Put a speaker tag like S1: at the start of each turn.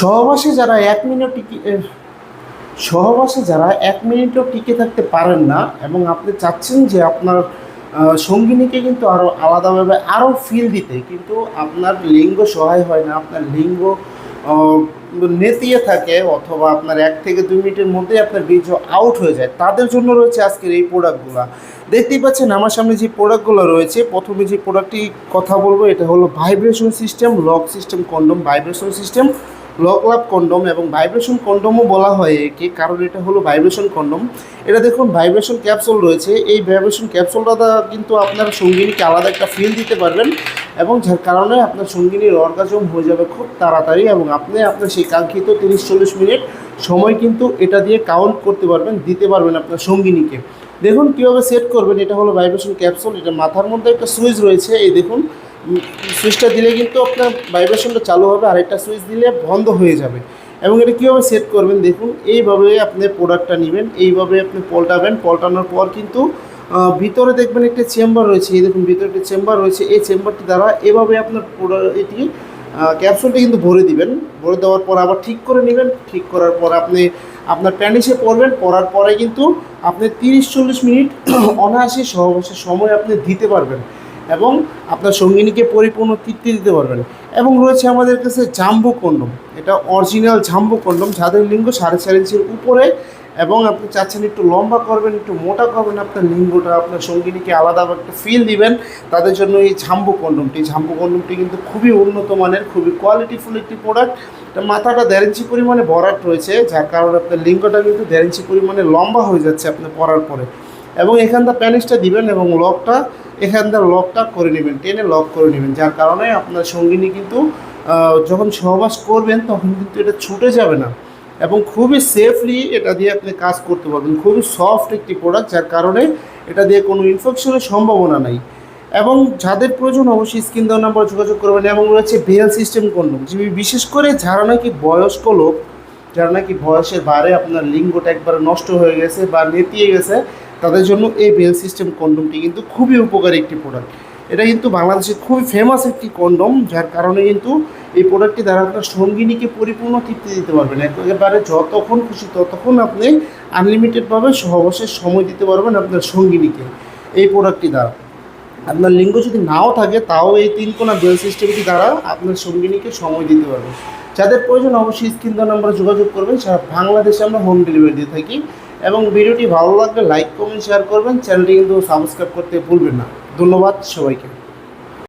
S1: সহবাসে যারা 1 মিনিটও টিকে থাকতে পারেন না এবং আপনি চাচ্ছেন যে আপনার সঙ্গিনীকে কিন্তু আরও আলাদাভাবে আরও ফিল দিতে, কিন্তু আপনার লিঙ্গ সহায় হয় না, আপনার লিঙ্গ আহ, নেতিয়ে থাকে, অথবা আপনার 1 থেকে 2 মিনিটের মধ্যেই আপনার বীর্য আউট হয়ে যায়, তাদের জন্য রয়েছে আজকের এই প্রোডাক্টগুলো। দেখতেই পাচ্ছেন আমার সামনে যে প্রোডাক্টগুলো রয়েছে। প্রথমে যে প্রোডাক্টটি কথা বলবো এটা হলো vibration system lock system condom, vibration system lock লাভ কন্ডম এবং ভাইব্রেশন কন্ডমও বলা হয় একে, কারণ এটা হলো ভাইব্রেশন কন্ডম। এটা দেখুন ভাইব্রেশন ক্যাপসুল রয়েছে। এই ভাইব্রেশন ক্যাপসুলটা দ্বারা কিন্তু আপনার সঙ্গিনীকে আলাদা একটা ফিল দিতে পারবেন এবং যার কারণে আপনার সঙ্গিনীর অর্গাজম হয়ে যাবে খুব তাড়াতাড়ি এবং আপনি আপনার সেই কাঙ্ক্ষিত 30-40 মিনিট সময় কিন্তু এটা দিয়ে কাউন্ট করতে পারবেন, দিতে পারবেন আপনার সঙ্গিনীকে। দেখুন কীভাবে সেট করবেন। এটা হলো ভাইব্রেশন ক্যাপসুল, এটা মাথার মধ্যে একটা সুইচ রয়েছে, এই দেখুন সুইচটা দিলে কিন্তু আপনার ভাইব্রেশনটা চালু হবে, আর একটা সুইচ দিলে বন্ধ হয়ে যাবে। এবং এটা কীভাবে সেট করবেন দেখুন, এইভাবে আপনি প্রোডাক্টটা নেবেন, এইভাবে আপনি পল্টাবেন, পল্টানোর পর কিন্তু ভিতরে দেখবেন একটা চেম্বার রয়েছে, এই দেখুন ভিতরে একটা চেম্বার রয়েছে। এই চেম্বারটি দ্বারা এভাবে আপনার এটি ক্যাপসুলটা কিন্তু ভরে দিবেন। ভরে দেওয়ার পর আবার ঠিক করে নেবেন, ঠিক করার পর আপনি আপনার প্যানিসে পরবেন, পরার পরে কিন্তু আপনি 30-40 মিনিট অনায়াসে সহবাসের সময় আপনি দিতে পারবেন এবং আপনার সঙ্গিনীকে পরিপূর্ণ তৃপ্তি দিতে পারবেন। এবং রয়েছে আমাদের কাছে জাম্বো কন্ডম, এটা অরিজিনাল জাম্বো কন্ডম, যাদের লিঙ্গ 4.5 ইঞ্চির উপরে এবং আপনি চাচ্ছেন একটু লম্বা করবেন, একটু মোটা করবেন আপনার লিঙ্গটা, আপনার সঙ্গিনীকে আলাদা একটা ফিল দিবেন, তাদের জন্য এই জাম্বো কন্ডমটি কিন্তু খুবই উন্নত মানের, খুবই কোয়ালিটিফুল একটি প্রোডাক্ট। মাথাটা 1.5 ইঞ্চি পরিমাণে ভরাট রয়েছে, যার কারণে আপনার লিঙ্গটা কিন্তু 1.5 ইঞ্চি পরিমাণে লম্বা হয়ে যাচ্ছে আপনি পরার পরে। এবং এখানটা প্যানিসটা দিবেন এবং এখানটা লকটা করে নেবেন, টেনে লক করে নেবেন, যার কারণে আপনার সঙ্গিনী কিন্তু যখন সহবাস করবেন তখন কিন্তু এটা ছুটে যাবে না এবং খুবই সেফলি এটা দিয়ে আপনি কাজ করতে পারবেন। খুবই সফট একটি প্রোডাক্ট, যার কারণে এটা দিয়ে কোনো ইনফেকশনের সম্ভাবনা নাই। এবং যাদের প্রয়োজন অবশ্যই স্ক্রিন দেওয়া নাম্বার যোগাযোগ করবেন। এবং রয়েছে বেল সিস্টেম কন্ডম, যে বিশেষ করে যারা নাকি বয়স্ক লোক, যারা নাকি বয়সের বারে আপনার লিঙ্গটা একবারে নষ্ট হয়ে গেছে বা নেতিয়ে গেছে, তাদের জন্য এই বেল সিস্টেম কন্ডমটি কিন্তু খুবই উপকারী একটি প্রোডাক্ট। এটা কিন্তু বাংলাদেশে খুবই ফেমাস একটি কন্ডম, যার কারণে কিন্তু এই প্রোডাক্টটি দ্বারা আপনার সঙ্গিনীকে পরিপূর্ণ তৃপ্তি দিতে পারবেন। একেবারে যতক্ষণ খুশি ততক্ষণ আপনি আনলিমিটেডভাবে সহবাসের সময় দিতে পারবেন আপনার সঙ্গিনীকে এই প্রোডাক্টটি দ্বারা। আপনার লিঙ্গ যদি নাও থাকে তাও এই 3 কোণা বেল সিস্টেমটি দ্বারা আপনার সঙ্গিনীকে সময় দিতে পারবেন। যাদের প্রয়োজন অবশ্যই স্ক্রিন দেওয়া নাম্বারে যোগাযোগ করবেন। সারা বাংলাদেশে আমরা হোম ডেলিভারি দিয়ে থাকি। এবং ভিডিওটি ভালো লাগলে লাইক কমেন্ট শেয়ার করবেন, চ্যানেলটি কিন্তু সাবস্ক্রাইব করতে ভুলবেন না। ধন্যবাদ সবাইকে।